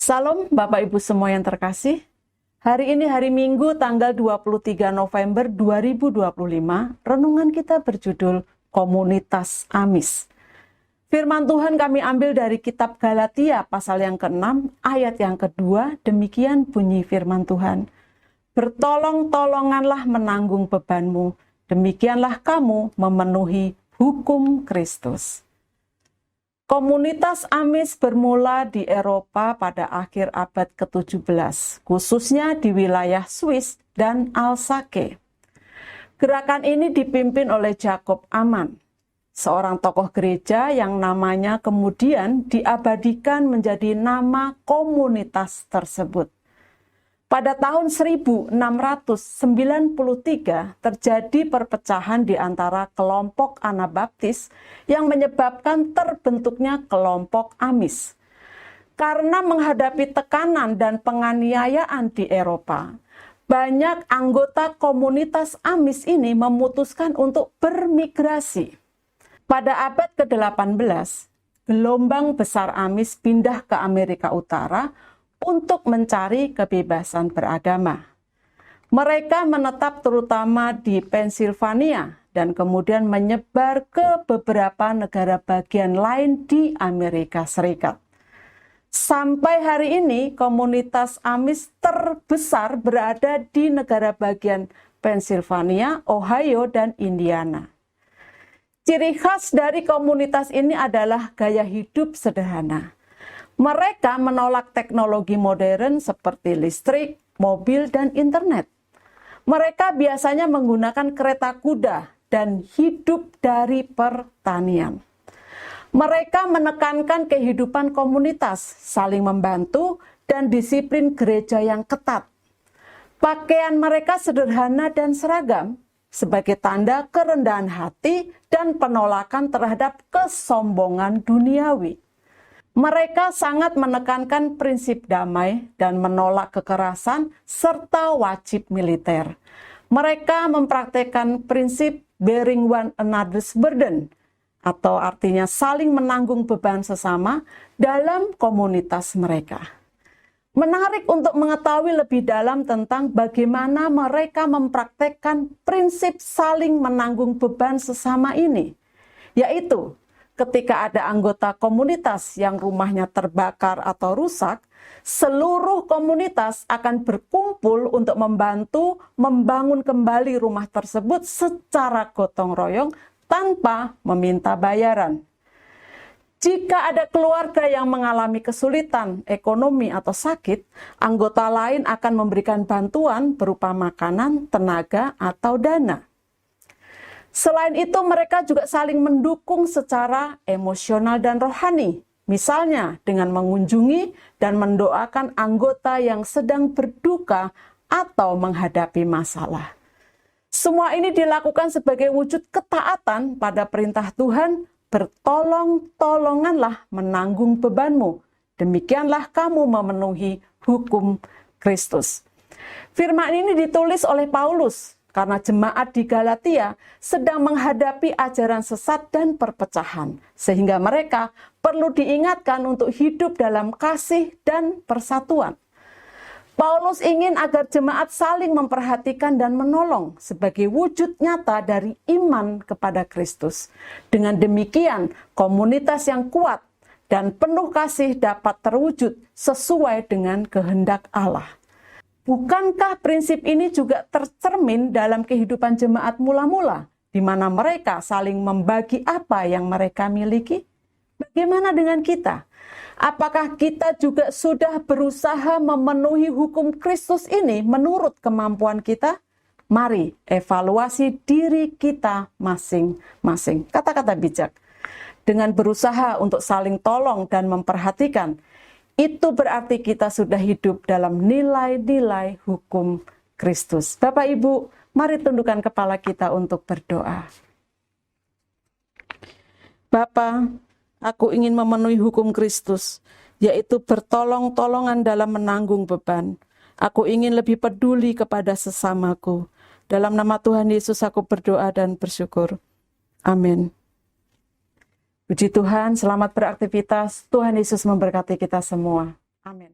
Salam Bapak Ibu semua yang terkasih. Hari ini hari Minggu tanggal 23 November 2025. Renungan kita berjudul Komunitas Amis. Firman Tuhan kami ambil dari kitab Galatia pasal yang ke-6 ayat yang kedua. Demikian bunyi firman Tuhan. Bertolong-tolonganlah menanggung bebanmu. Demikianlah kamu memenuhi hukum Kristus. Komunitas Amis bermula di Eropa pada akhir abad ke-17, khususnya di wilayah Swiss dan Alsace. Gerakan ini dipimpin oleh Jacob Amann, seorang tokoh gereja yang namanya kemudian diabadikan menjadi nama komunitas tersebut. Pada tahun 1693 terjadi perpecahan di antara kelompok Anabaptis yang menyebabkan terbentuknya kelompok Amis. Karena menghadapi tekanan dan penganiayaan di Eropa, banyak anggota komunitas Amis ini memutuskan untuk bermigrasi. Pada abad ke-18, gelombang besar Amis pindah ke Amerika Utara untuk mencari kebebasan beragama. Mereka menetap terutama di Pennsylvania dan kemudian menyebar ke beberapa negara bagian lain di Amerika Serikat. Sampai hari ini, komunitas Amis terbesar berada di negara bagian Pennsylvania, Ohio, dan Indiana. Ciri khas dari komunitas ini adalah gaya hidup sederhana. Mereka menolak teknologi modern seperti listrik, mobil, dan internet. Mereka biasanya menggunakan kereta kuda dan hidup dari pertanian. Mereka menekankan kehidupan komunitas, saling membantu, dan disiplin gereja yang ketat. Pakaian mereka sederhana dan seragam sebagai tanda kerendahan hati dan penolakan terhadap kesombongan duniawi. Mereka sangat menekankan prinsip damai dan menolak kekerasan serta wajib militer. Mereka mempraktikkan prinsip bearing one another's burden, atau artinya saling menanggung beban sesama dalam komunitas mereka. Menarik untuk mengetahui lebih dalam tentang bagaimana mereka mempraktikkan prinsip saling menanggung beban sesama ini, yaitu ketika ada anggota komunitas yang rumahnya terbakar atau rusak, seluruh komunitas akan berkumpul untuk membantu membangun kembali rumah tersebut secara gotong royong tanpa meminta bayaran. Jika ada keluarga yang mengalami kesulitan ekonomi atau sakit, anggota lain akan memberikan bantuan berupa makanan, tenaga, atau dana. Selain itu, mereka juga saling mendukung secara emosional dan rohani. Misalnya, dengan mengunjungi dan mendoakan anggota yang sedang berduka atau menghadapi masalah. Semua ini dilakukan sebagai wujud ketaatan pada perintah Tuhan, bertolong-tolonganlah menanggung bebanmu. Demikianlah kamu memenuhi hukum Kristus. Firman ini ditulis oleh Paulus karena jemaat di Galatia sedang menghadapi ajaran sesat dan perpecahan, sehingga mereka perlu diingatkan untuk hidup dalam kasih dan persatuan. Paulus ingin agar jemaat saling memperhatikan dan menolong sebagai wujud nyata dari iman kepada Kristus. Dengan demikian, komunitas yang kuat dan penuh kasih dapat terwujud sesuai dengan kehendak Allah. Bukankah prinsip ini juga tercermin dalam kehidupan jemaat mula-mula, di mana mereka saling membagi apa yang mereka miliki? Bagaimana dengan kita? Apakah kita juga sudah berusaha memenuhi hukum Kristus ini menurut kemampuan kita? Mari evaluasi diri kita masing-masing. Kata-kata bijak. Dengan berusaha untuk saling tolong dan memperhatikan, itu berarti kita sudah hidup dalam nilai-nilai hukum Kristus. Bapak Ibu, mari tundukkan kepala kita untuk berdoa. Bapa, aku ingin memenuhi hukum Kristus, yaitu bertolong-tolongan dalam menanggung beban. Aku ingin lebih peduli kepada sesamaku. Dalam nama Tuhan Yesus aku berdoa dan bersyukur. Amin. Puji Tuhan, selamat beraktivitas. Tuhan Yesus memberkati kita semua. Amin.